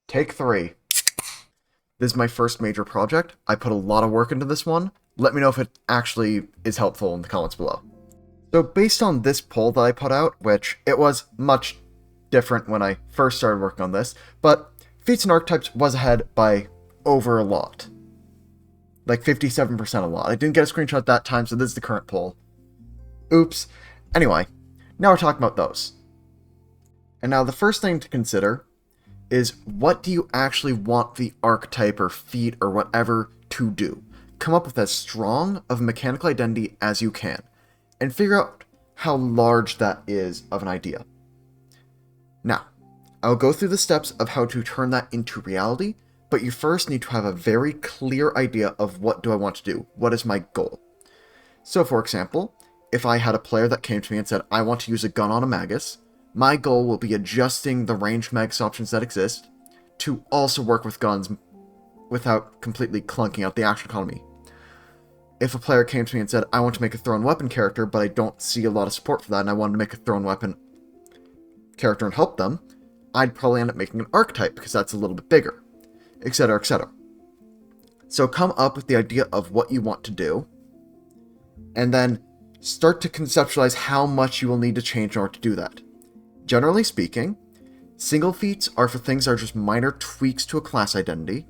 Take 3. This is my first major project. I put a lot of work into this one. Let me know if it actually is helpful in the comments below. So based on this poll that I put out, which it was much different when I first started working on this, but Feats and Archetypes was ahead by over a lot. Like 57% a lot. I didn't get a screenshot that time, so this is the current poll. Oops. Anyway, now we're talking about those. And now the first thing to consider is, what do you actually want the archetype or feat or whatever to do? Come up with as strong of a mechanical identity as you can, and figure out how large that is of an idea. Now, I'll go through the steps of how to turn that into reality, but you first need to have a very clear idea of what do I want to do, what is my goal. So for example, if I had a player that came to me and said, I want to use a gun on a Magus, my goal will be adjusting the ranged Magus options that exist to also work with guns without completely clunking out the action economy. If a player came to me and said, I want to make a thrown weapon character, but I don't see a lot of support for that, and I wanted to make a thrown weapon character and help them, I'd probably end up making an archetype, because that's a little bit bigger, etc., etc. So come up with the idea of what you want to do, and then start to conceptualize how much you will need to change in order to do that. Generally speaking, single feats are for things that are just minor tweaks to a class identity,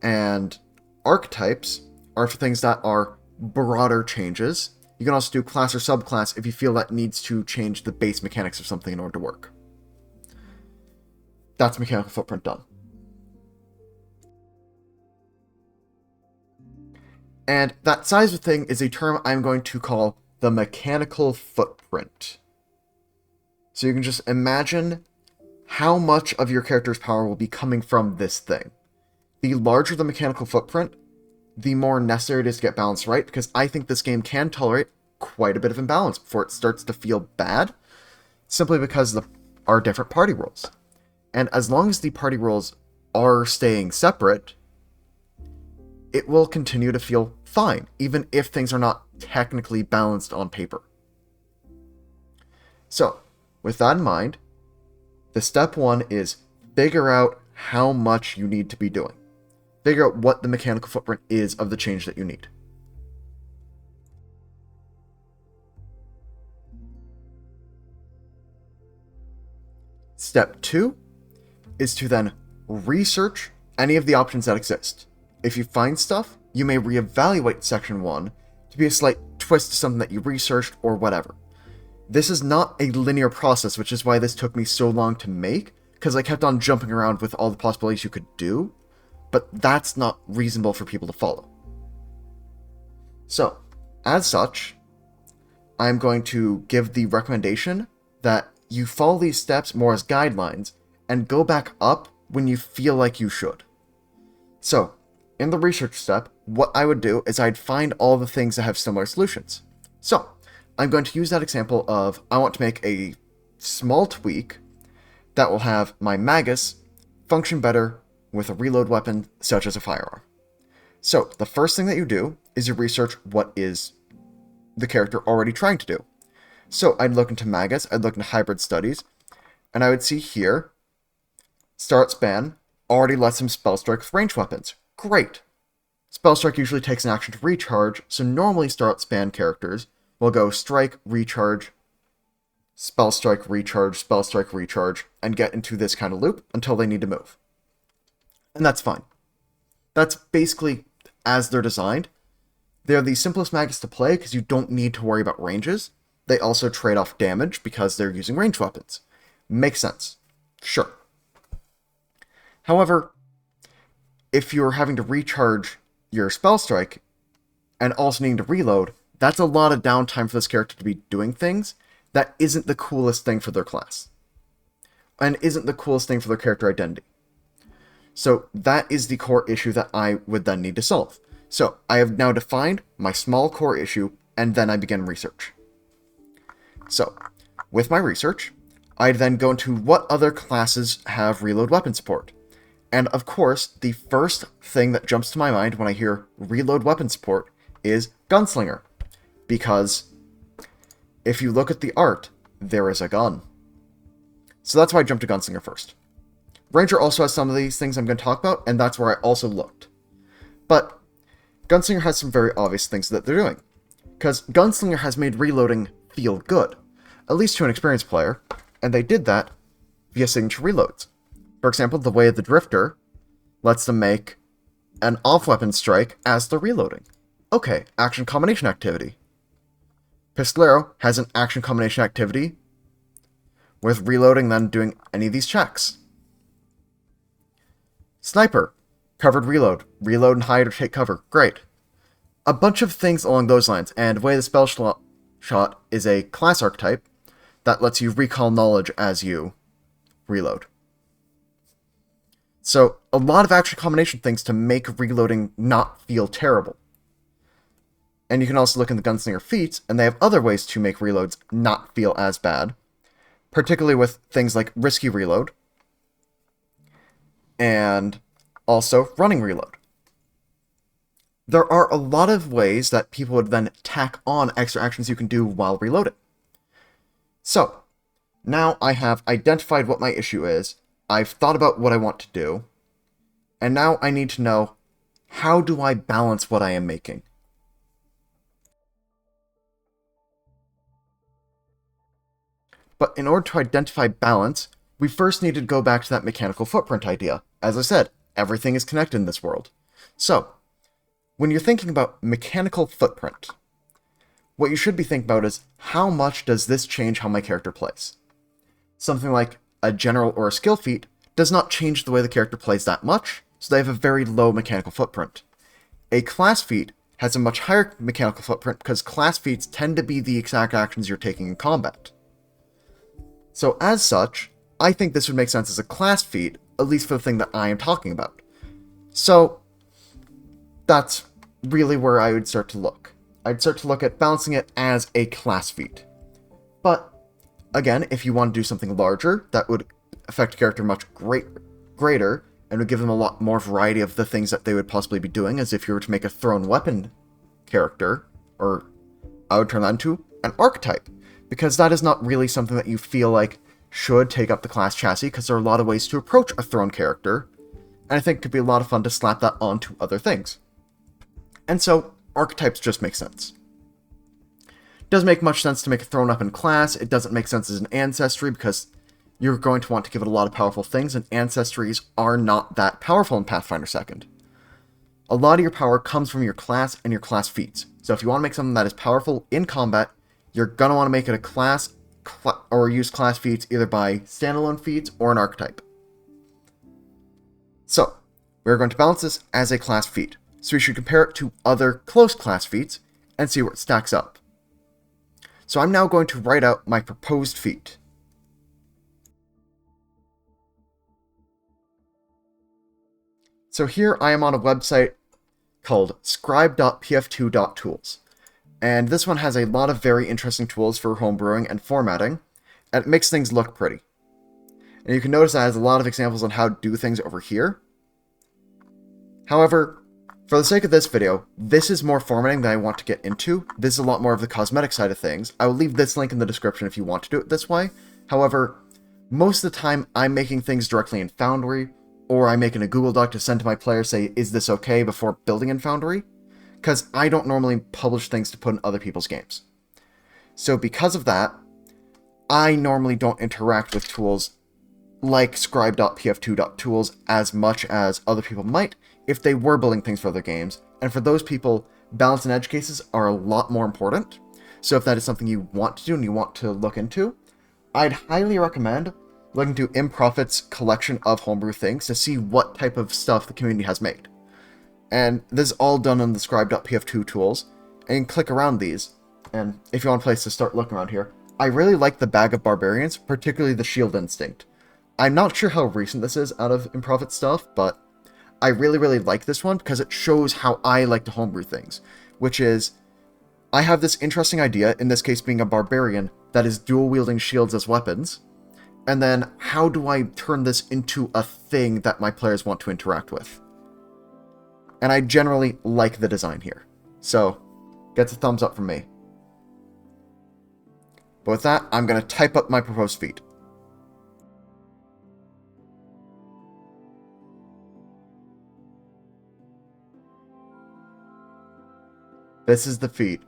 and archetypes are for things that are broader changes. You can also do class or subclass if you feel that needs to change the base mechanics of something in order to work. That's mechanical footprint done. And that size of thing is a term I'm going to call the mechanical footprint. So you can just imagine how much of your character's power will be coming from this thing. The larger the mechanical footprint, the more necessary it is to get balanced right, because I think this game can tolerate quite a bit of imbalance before it starts to feel bad, simply because our different party roles. And as long as the party roles are staying separate, it will continue to feel fine, even if things are not technically balanced on paper. So, with that in mind, the step 1 is figure out how much you need to be doing. Figure out what the mechanical footprint is of the change that you need. Step 2 is to then research any of the options that exist. If you find stuff, you may reevaluate section 1 to be a slight twist to something that you researched or whatever. This is not a linear process, which is why this took me so long to make, because I kept on jumping around with all the possibilities you could do, but that's not reasonable for people to follow. So, as such, I'm going to give the recommendation that you follow these steps more as guidelines and go back up when you feel like you should. So, in the research step, what I would do is I'd find all the things that have similar solutions. So, I'm going to use that example of, I want to make a small tweak that will have my Magus function better with a reload weapon such as a firearm. So, the first thing that you do is you research what is the character already trying to do. So, I'd look into Magus, I'd look into hybrid studies, and I would see here, Start Span already lets him spell strike with ranged weapons. Great! Spell strike usually takes an action to recharge, so normally Start Span characters will go strike, recharge, spell strike, recharge, and get into this kind of loop until they need to move. And that's fine. That's basically as they're designed. They're the simplest Magus to play because you don't need to worry about ranges. They also trade off damage because they're using ranged weapons. Makes sense. Sure. However, if you're having to recharge your spell strike and also needing to reload, that's a lot of downtime for this character to be doing things that isn't the coolest thing for their class. And isn't the coolest thing for their character identity. So that is the core issue that I would then need to solve. So I have now defined my small core issue, and then I begin research. So, with my research, I'd then go into what other classes have reload weapon support. And of course, the first thing that jumps to my mind when I hear reload weapon support is Gunslinger. Because if you look at the art, there is a gun. So that's why I jumped to Gunslinger first. Ranger also has some of these things I'm going to talk about, and that's where I also looked. But Gunslinger has some very obvious things that they're doing, because Gunslinger has made reloading feel good, at least to an experienced player, and they did that via signature reloads. For example, the Way of the Drifter lets them make an off-weapon strike as they're reloading. Okay, action combination activity. Pistolero has an action combination activity with reloading, then doing any of these checks. Sniper, covered reload. Reload and hide or take cover. Great. A bunch of things along those lines, and Way of the Spell Shot is a class archetype that lets you recall knowledge as you reload. So, a lot of action combination things to make reloading not feel terrible. And you can also look in the Gunslinger Feats, and they have other ways to make reloads not feel as bad, particularly with things like Risky Reload, and also Running Reload. There are a lot of ways that people would then tack on extra actions you can do while reloading. So, now I have identified what my issue is, I've thought about what I want to do, and now I need to know, how do I balance what I am making? But in order to identify balance, we first need to go back to that mechanical footprint idea. As I said, everything is connected in this world. So, when you're thinking about mechanical footprint, what you should be thinking about is, how much does this change how my character plays? Something like a general or a skill feat does not change the way the character plays that much, so they have a very low mechanical footprint. A class feat has a much higher mechanical footprint because class feats tend to be the exact actions you're taking in combat. So as such, I think this would make sense as a class feat, at least for the thing that I am talking about. So that's really where I would start to look. I'd start to look at balancing it as a class feat. But again, if you want to do something larger, that would affect a character much greater, and would give them a lot more variety of the things that they would possibly be doing, as if you were to make a thrown weapon character, or I would turn that into an archetype, because that is not really something that you feel like should take up the class chassis, because there are a lot of ways to approach a thrown character, and I think it could be a lot of fun to slap that onto other things. And so, archetypes just make sense. It doesn't make much sense to make a thrown weapon class, it doesn't make sense as an ancestry, because you're going to want to give it a lot of powerful things, and ancestries are not that powerful in Pathfinder 2nd. A lot of your power comes from your class and your class feats. So if you want to make something that is powerful in combat, you're going to want to make it a class, or use class feats either by standalone feats or an archetype. So, we're going to balance this as a class feat. So we should compare it to other close class feats and see where it stacks up. So I'm now going to write out my proposed feat. So here I am on a website called scribe.pf2.tools. And this one has a lot of very interesting tools for homebrewing and formatting, and it makes things look pretty. And you can notice that it has a lot of examples on how to do things over here. However, for the sake of this video, this is more formatting than I want to get into. This is a lot more of the cosmetic side of things. I will leave this link in the description if you want to do it this way. However, most of the time I'm making things directly in Foundry, or I'm making a Google Doc to send to my players, say, is this okay, before building in Foundry? Because I don't normally publish things to put in other people's games. So because of that, I normally don't interact with tools like scribe.pf2.tools as much as other people might if they were building things for other games. And for those people, balance and edge cases are a lot more important. So if that is something you want to do and you want to look into, I'd highly recommend looking to Improfit's collection of homebrew things to see what type of stuff the community has made. And this is all done on the scribe.pf2 tools, and you can click around these. And if you want a place to start looking around here, I really like the Bag of Barbarians, particularly the Shield Instinct. I'm not sure how recent this is out of Improfit stuff, but I really like this one because it shows how I like to homebrew things, which is, I have this interesting idea, in this case being a barbarian, that is dual-wielding shields as weapons, and then how do I turn this into a thing that my players want to interact with? And I generally like the design here. So, gets a thumbs up from me. But with that, I'm going to type up my proposed feat. This is the feat.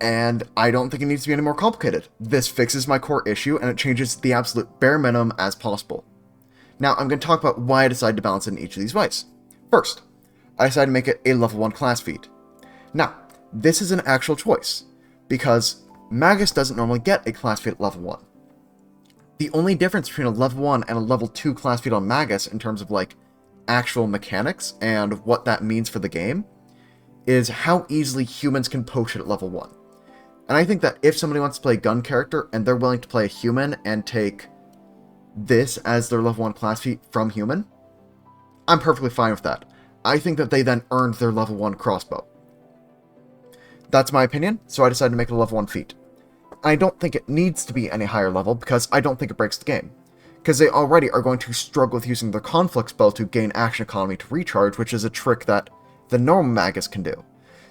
And I don't think it needs to be any more complicated. This fixes my core issue, and it changes the absolute bare minimum as possible. Now, I'm going to talk about why I decided to balance it in each of these ways. First, I decided to make it a level 1 class feat. Now, this is an actual choice, because Magus doesn't normally get a class feat at level 1. The only difference between a level 1 and a level 2 class feat on Magus in terms of, like, actual mechanics and what that means for the game is how easily humans can poach it at level 1. And I think that if somebody wants to play a gun character and they're willing to play a human and take this as their level 1 class feat from human, I'm perfectly fine with that. I think that they then earned their level 1 crossbow. That's my opinion, so I decided to make it a level 1 feat. I don't think it needs to be any higher level because I don't think it breaks the game. Because they already are going to struggle with using their conflict spell to gain action economy to recharge, which is a trick that the normal Magus can do.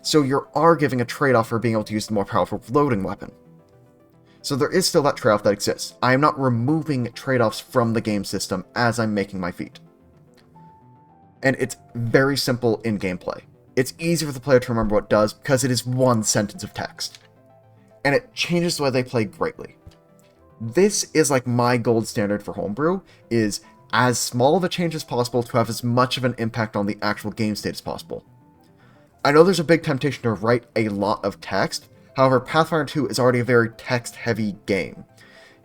So you are giving a trade-off for being able to use the more powerful loading weapon. So there is still that trade-off that exists. I am not removing trade-offs from the game system as I'm making my feat. And it's very simple in gameplay. It's easy for the player to remember what it does because it is one sentence of text. And it changes the way they play greatly. This is like my gold standard for Homebrew, is as small of a change as possible to have as much of an impact on the actual game state as possible. I know there's a big temptation to write a lot of text, however Pathfinder 2 is already a very text-heavy game.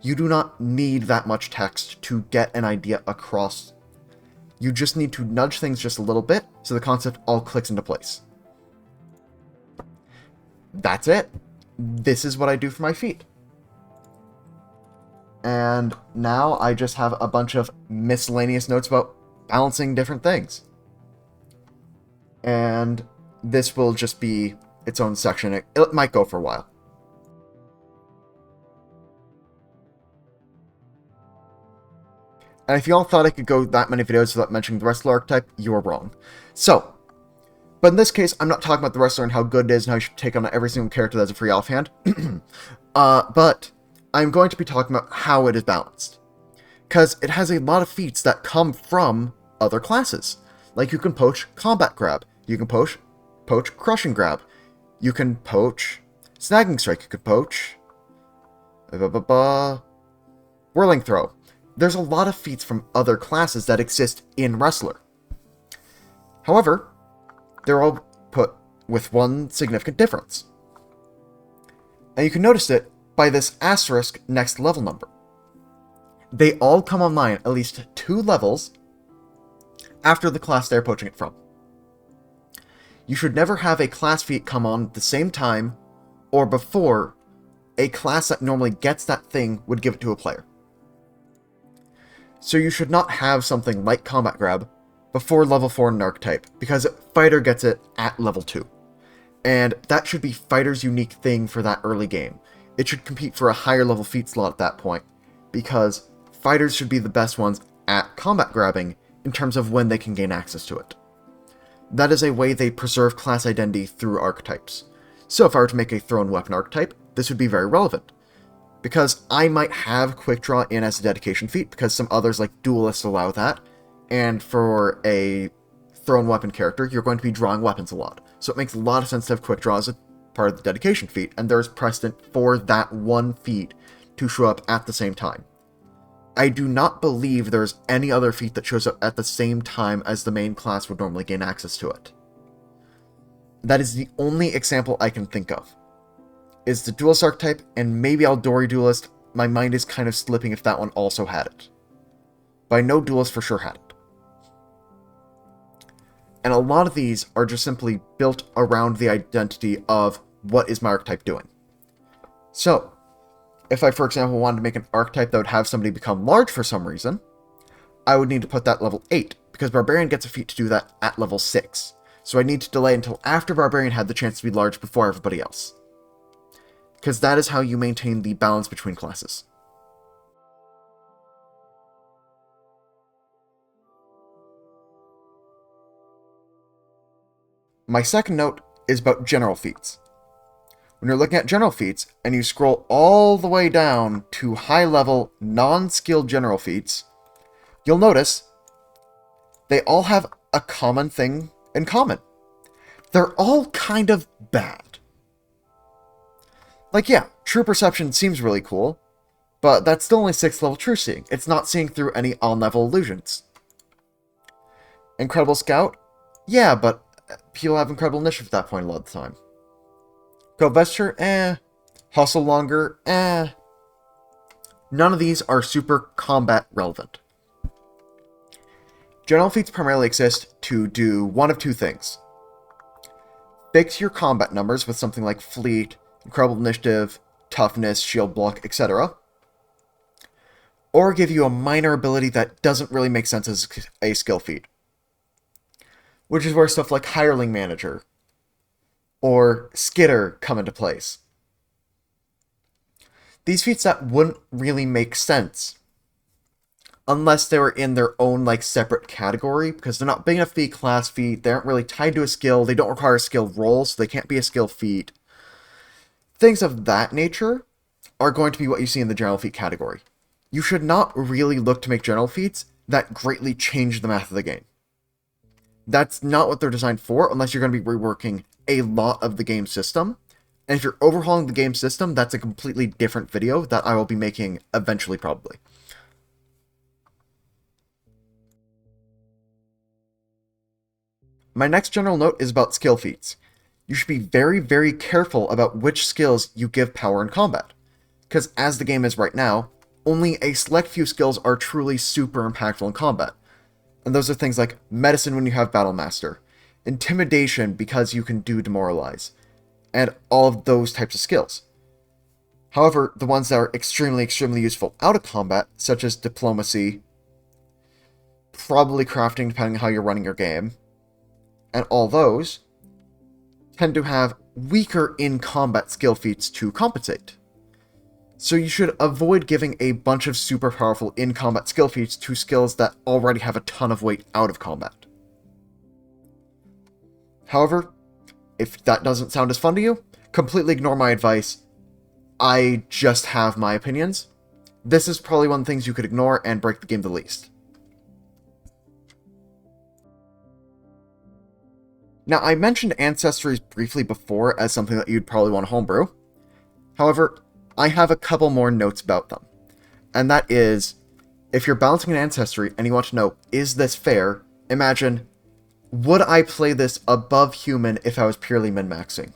You do not need that much text to get an idea across. You just need to nudge things just a little bit, so the concept all clicks into place. That's it. This is what I do for my feat. And now I just have a bunch of miscellaneous notes about balancing different things. And this will just be its own section. It might go for a while. And if you all thought I could go that many videos without mentioning the wrestler archetype, you are wrong. So, but in this case, I'm not talking about the wrestler and how good it is and how you should take on every single character that's a free offhand. But I'm going to be talking about how it is balanced. Because it has a lot of feats that come from other classes. Like you can poach combat grab. You can poach crushing grab. You can poach snagging strike. You can poach whirling throw. There's a lot of feats from other classes that exist in Wrestler. However, they're all put with one significant difference. And you can notice it by this asterisk next level number. They all come online at least 2 levels after the class they're poaching it from. You should never have a class feat come on at the same time or before a class that normally gets that thing would give it to a player. So you should not have something like Combat Grab before level 4 in an Archetype, because Fighter gets it at level 2. And that should be Fighter's unique thing for that early game. It should compete for a higher level feat slot at that point, because Fighters should be the best ones at Combat Grabbing in terms of when they can gain access to it. That is a way they preserve class identity through Archetypes. So if I were to make a thrown weapon archetype, this would be very relevant. Because I might have Quick Draw in as a dedication feat, because some others like Duelists allow that, and for a thrown weapon character, you're going to be drawing weapons a lot. So it makes a lot of sense to have Quick Draw as a part of the dedication feat, and there's precedent for that one feat to show up at the same time. I do not believe there's any other feat that shows up at the same time as the main class would normally gain access to it. That is the only example I can think of. Is the Duelist archetype, and maybe Aldori Duelist. My mind is kind of slipping if that one also had it. But I know Duelist for sure had it. And a lot of these are just simply built around the identity of what is my archetype doing. So, if I, for example, wanted to make an archetype that would have somebody become large for some reason, I would need to put that level 8, because Barbarian gets a feat to do that at level 6. So I need to delay until after Barbarian had the chance to be large before everybody else. Because that is how you maintain the balance between classes. My second note is about general feats. When you're looking at general feats, and you scroll all the way down to high-level, non-skilled general feats, you'll notice they all have a common thing in common. they're all kind of bad. Like, yeah, True Perception seems really cool, but that's still only 6th level True Seeing. It's not seeing through any on-level illusions. Incredible Scout? Yeah, but people have Incredible Initiative at that point a lot of the time. Go Vesture? Eh. Hustle Longer? Eh. None of these are super combat relevant. General feats primarily exist to do one of two things. Fix your combat numbers with something like Fleet, Incredible Initiative, Toughness, Shield Block, etc. Or give you a minor ability that doesn't really make sense as a skill feat. Which is where stuff like Hireling Manager or Skitter come into place. These feats that wouldn't really make sense unless they were in their own like separate category, because they're not big enough to be a class feat, they aren't really tied to a skill, they don't require a skill roll, so they can't be a skill feat. Things of that nature are going to be what you see in the general feat category. You should not really look to make general feats that greatly change the math of the game. That's not what they're designed for, unless you're going to be reworking a lot of the game system. And if you're overhauling the game system, that's a completely different video that I will be making eventually, probably. My next general note is about skill feats. You should be very, very careful about which skills you give power in combat. Because as the game is right now, only a select few skills are truly super impactful in combat. And those are things like Medicine when you have Battle Master, Intimidation because you can do Demoralize, and all of those types of skills. However, the ones that are extremely, extremely useful out of combat, such as Diplomacy, probably Crafting depending on how you're running your game, and all those tend to have weaker in-combat skill feats to compensate. So you should avoid giving a bunch of super powerful in-combat skill feats to skills that already have a ton of weight out of combat. However, if that doesn't sound as fun to you, completely ignore my advice. I just have my opinions. This is probably one of the things you could ignore and break the game the least. Now, I mentioned Ancestries briefly before as something that you'd probably want to homebrew. However, I have a couple more notes about them. And that is, if you're balancing an Ancestry and you want to know, is this fair? Imagine, would I play this above human if I was purely min-maxing?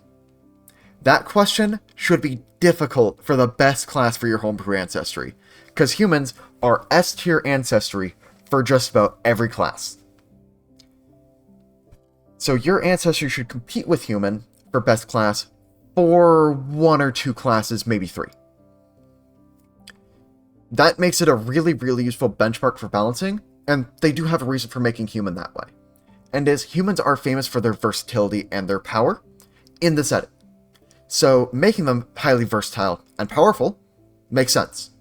That question should be difficult for the best class for your homebrew Ancestry, because humans are S-tier Ancestry for just about every class. So your Ancestry should compete with human for best class for 1 or 2 classes, maybe 3. That makes it a really, really useful benchmark for balancing, and they do have a reason for making human that way. And is humans are famous for their versatility and their power in the setting. So making them highly versatile and powerful makes sense.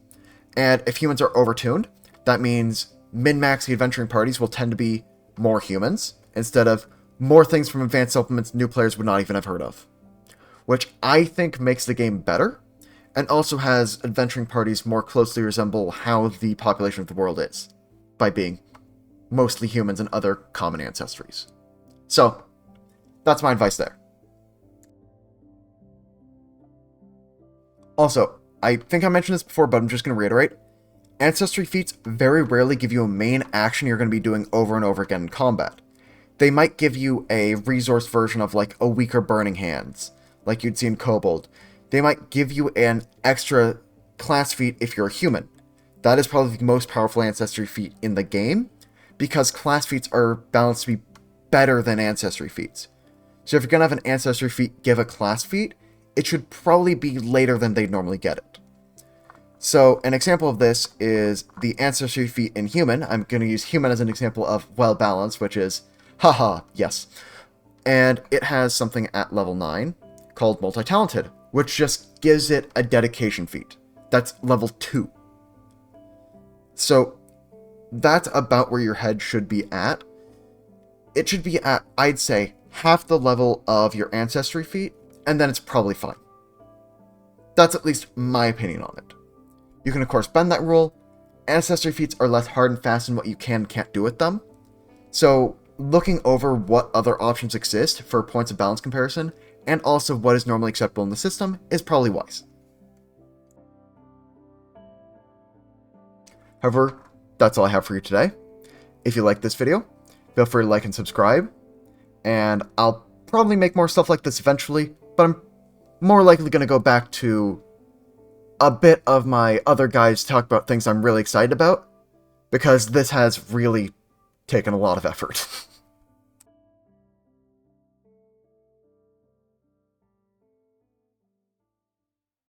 And if humans are overtuned, that means min-maxing adventuring parties will tend to be more humans, instead of more things from advanced supplements new players would not even have heard of. Which I think makes the game better, and also has adventuring parties more closely resemble how the population of the world is, by being mostly humans and other common ancestries. So, that's my advice there. Also, I think I mentioned this before, but I'm just going to reiterate. Ancestry feats very rarely give you a main action you're going to be doing over and over again in combat. They might give you a resource version of like a weaker Burning Hands, like you'd see in Kobold. They might give you an extra class feat if you're a human. That is probably the most powerful Ancestry feat in the game, because class feats are balanced to be better than Ancestry feats. So if you're going to have an Ancestry feat give a class feat, it should probably be later than they'd normally get it. So an example of this is the Ancestry feat in human. I'm going to use human as an example of well-balanced, which is, haha, yes. And it has something at level 9 called Multi-Talented, which just gives it a dedication feat. That's level 2. So that's about where your head should be at. It should be at, I'd say, half the level of your Ancestry feat, and then it's probably fine. That's at least my opinion on it. You can of course bend that rule. Ancestry feats are less hard and fast in what you can and can't do with them. So looking over what other options exist for points of balance comparison, and also what is normally acceptable in the system, is probably wise. However, that's all I have for you today. If you like this video, feel free to like and subscribe, and I'll probably make more stuff like this eventually, but I'm more likely going to go back to a bit of my other guides to talk about things I'm really excited about, because this has really taken a lot of effort.